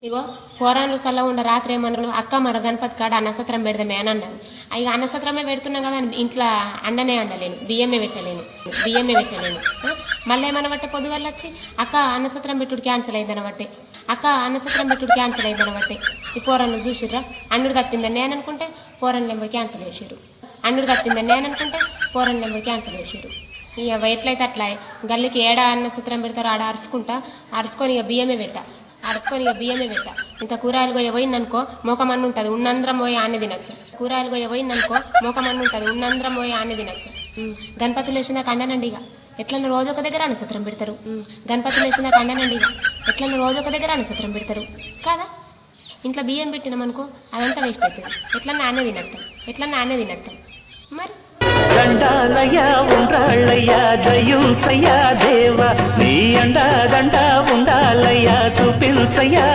ఇగో పోరాన్లు సల్లగా ఉండ రాత్రి ఏమన్నారు అక్క మరో గణపతి కాడ అన్నసత్రం పెడదామే అని అన్నారు. ఇక అన్నసత్రమే పెడుతున్నాం కదా ఇంట్లో అండనే అండలేను, బియ్యమే పెట్టలేను. మళ్ళీ ఏమన్నా బట్టే పొద్దుగల వచ్చి అక్క అన్నసత్రం పెట్టుడు క్యాన్సిల్ అయిందనబట్టే, అక్క అన్నసత్రం పెట్టుడు క్యాన్సిల్ అయిందనబట్టే. ఈ పోరాన్లు చూసిర్రా, అన్నుడు తప్పిందని నేను అనుకుంటే పోరాన్లు పోయి క్యాన్సిల్ చేసిర్రు. అన్నుడు తప్పిందని నేను అనుకుంటే పోరాన్లు పోయి క్యాన్సిల్ చేసిర్రు. ఇక ఎట్లయితే అట్లా గల్లికి ఏడ అన్నసత్రం పెడతారో ఆడ అరుచుకొని ఇక బియ్యమే పెట్టా. ఇంత కూరగాయలు పోయి పోయిందనుకో మోకమన్ను ఉంటుంది, ఉన్నందరం పోయి ఆనే తినచ్చు. గణపతులు వేసిందాక అండనండి ఇక ఎట్లన్నా రోజు ఒక దగ్గర అన్నసత్రం పెడతారు. పెడతారు కదా. ఇంట్లో బియ్యం పెట్టినామనుకో అదంతా వేస్ట్ అవుతుంది. ఎట్లన్నా ఆనే తినత్తాం మరి. దండాలయ్యా ఉండ్రాళ్ళయ్యా దయుంచయ్యా దేవా నీ అండా దండా ఉండాలయ్యా చూపించయ్యా.